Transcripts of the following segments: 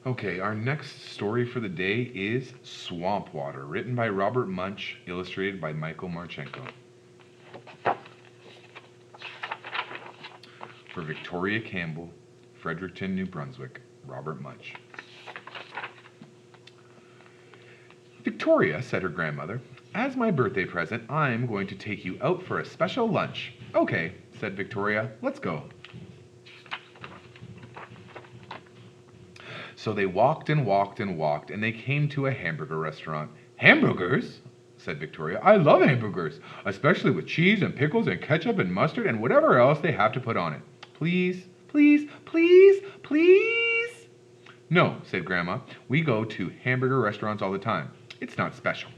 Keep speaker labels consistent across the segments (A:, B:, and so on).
A: Okay, our next story for the day is Swamp Water, written by Robert Munsch, illustrated by Michael Marchenko. For Victoria Campbell, Fredericton, New Brunswick, Robert Munsch. Victoria, said her grandmother, as my birthday present, I'm going to take you out for a special lunch. Okay, said Victoria, let's go. So they walked and walked and walked, and they came to a hamburger restaurant. Hamburgers? Said Victoria. I love hamburgers, especially with cheese and pickles and ketchup and mustard and whatever else they have to put on it. Please, please, please, please. No, said Grandma. We go to hamburger restaurants all the time. It's not special.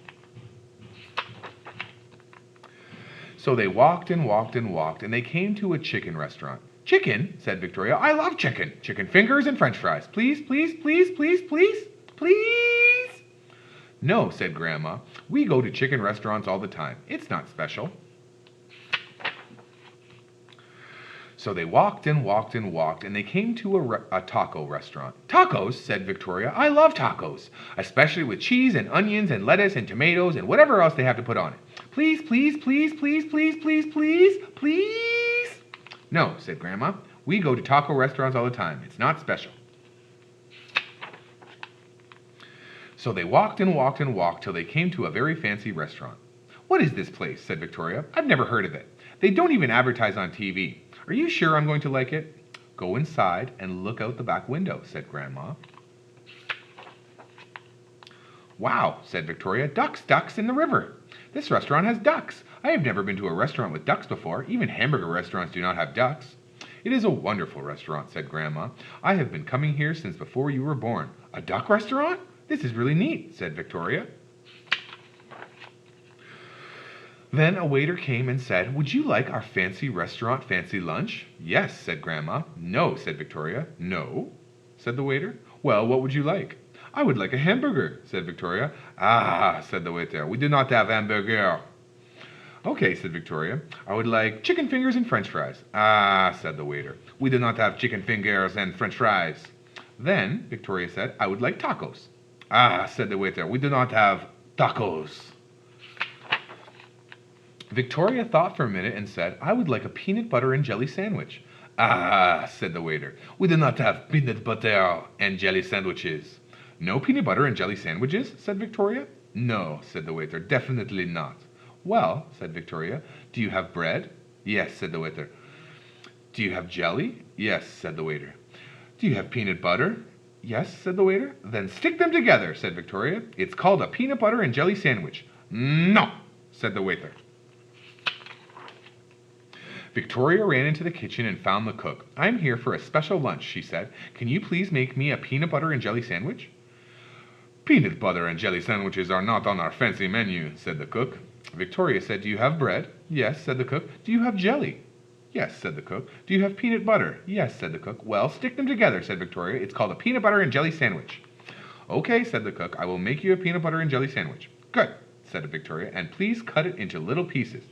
A: So they walked and walked and walked, and they came to a chicken restaurant. Chicken, said Victoria. I love chicken. Chicken fingers and french fries. Please, please, please, please, please, please. No, said Grandma. We go to chicken restaurants all the time. It's not special. So they walked and walked and walked, and they came to a taco restaurant. Tacos, said Victoria. I love tacos, especially with cheese and onions and lettuce and tomatoes and whatever else they have to put on it. Please, please, please, please, please, please, please, please. No, said Grandma. We go to taco restaurants all the time. It's not special. So they walked and walked and walked till they came to a very fancy restaurant. What is this place? Said Victoria. I've never heard of it. They don't even advertise on TV. Are you sure I'm going to like it? Go inside and look out the back window, said Grandma. Wow, said Victoria. Ducks, ducks in the river. This restaurant has ducks. I have never been to a restaurant with ducks before. Even hamburger restaurants do not have ducks. It is a wonderful restaurant, said Grandma. I have been coming here since before you were born. A duck restaurant? This is really neat, said Victoria. Then a waiter came and said, Would you like our fancy restaurant fancy lunch? Yes, said Grandma. No, said Victoria. No, said the waiter. Well, what would you like? I would like a hamburger, said Victoria. Ah, said the waiter. We do not have hamburger. Okay, said Victoria. I would like chicken fingers and french fries. Ah, said the waiter. We do not have chicken fingers and french fries. Then Victoria said, I would like tacos. Ah, said the waiter. We do not have tacos. Victoria thought for a minute and said, I would like a peanut butter and jelly sandwich. Ah, said the waiter. We do not have peanut butter and jelly sandwiches. No peanut butter and jelly sandwiches? Said Victoria. No, said the waiter. Definitely not. Well, said Victoria, do you have bread? Yes, said the waiter. Do you have jelly? Yes, said the waiter. Do you have peanut butter? Yes, said the waiter. Then stick them together, said Victoria. It's called a peanut butter and jelly sandwich. No, said the waiter. Victoria ran into the kitchen and found the cook. I'm here for a special lunch, she said. Can you please make me a peanut butter and jelly sandwich? Peanut butter and jelly sandwiches are not on our fancy menu, said the cook. Victoria said, Do you have bread? Yes, said the cook. Do you have jelly? Yes, said the cook. Do you have peanut butter? Yes, said the cook. Well, stick them together, said Victoria. It's called a peanut butter and jelly sandwich. Okay, said the cook. I will make you a peanut butter and jelly sandwich. Good, said Victoria, and please cut it into little pieces.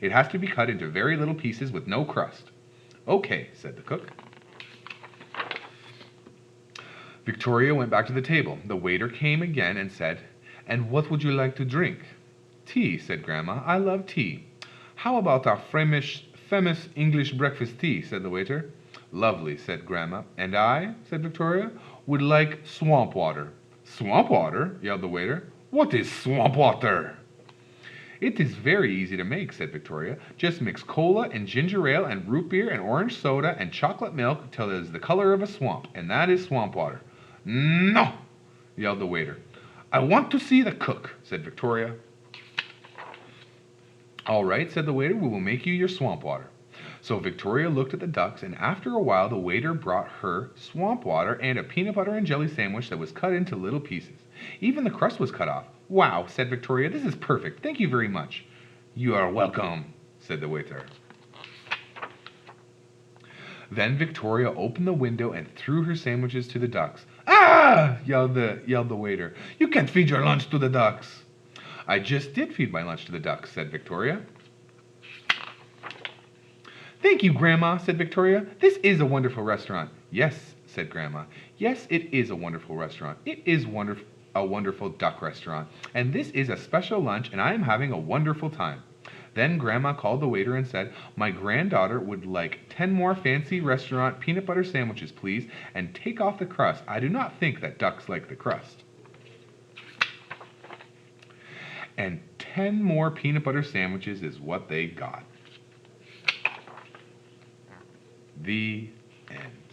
A: It has to be cut into very little pieces with no crust. Okay, said the cook. Victoria went back to the table. The waiter came again and said, And what would you like to drink? Tea, said Grandma. I love tea. How about our famous English breakfast tea, said the waiter. Lovely, said Grandma. And I, said Victoria, would like swamp water. Swamp water? Yelled the waiter. What is swamp water? It is very easy to make, said Victoria. Just mix cola and ginger ale and root beer and orange soda and chocolate milk till it is the color of a swamp, and that is swamp water. No, yelled the waiter. I want to see the cook, said Victoria. All right, said the waiter, we will make you your swamp water. So Victoria looked at the ducks, and after a while the waiter brought her swamp water and a peanut butter and jelly sandwich that was cut into little pieces. Even the crust was cut off. Wow, said Victoria, this is perfect. Thank you very much. You are welcome, said the waiter. Then Victoria opened the window and threw her sandwiches to the ducks. Ah! yelled the waiter. You can't feed your lunch to the ducks. I just did feed my lunch to the ducks, said Victoria. Thank you, Grandma, said Victoria. This is a wonderful restaurant. Yes, said Grandma. Yes, it is a wonderful restaurant. It is a wonderful duck restaurant. And this is a special lunch, and I am having a wonderful time. Then Grandma called the waiter and said, my granddaughter would like 10 more fancy restaurant peanut butter sandwiches, please, and take off the crust. I do not think that ducks like the crust. And 10 more peanut butter sandwiches is what they got. The end.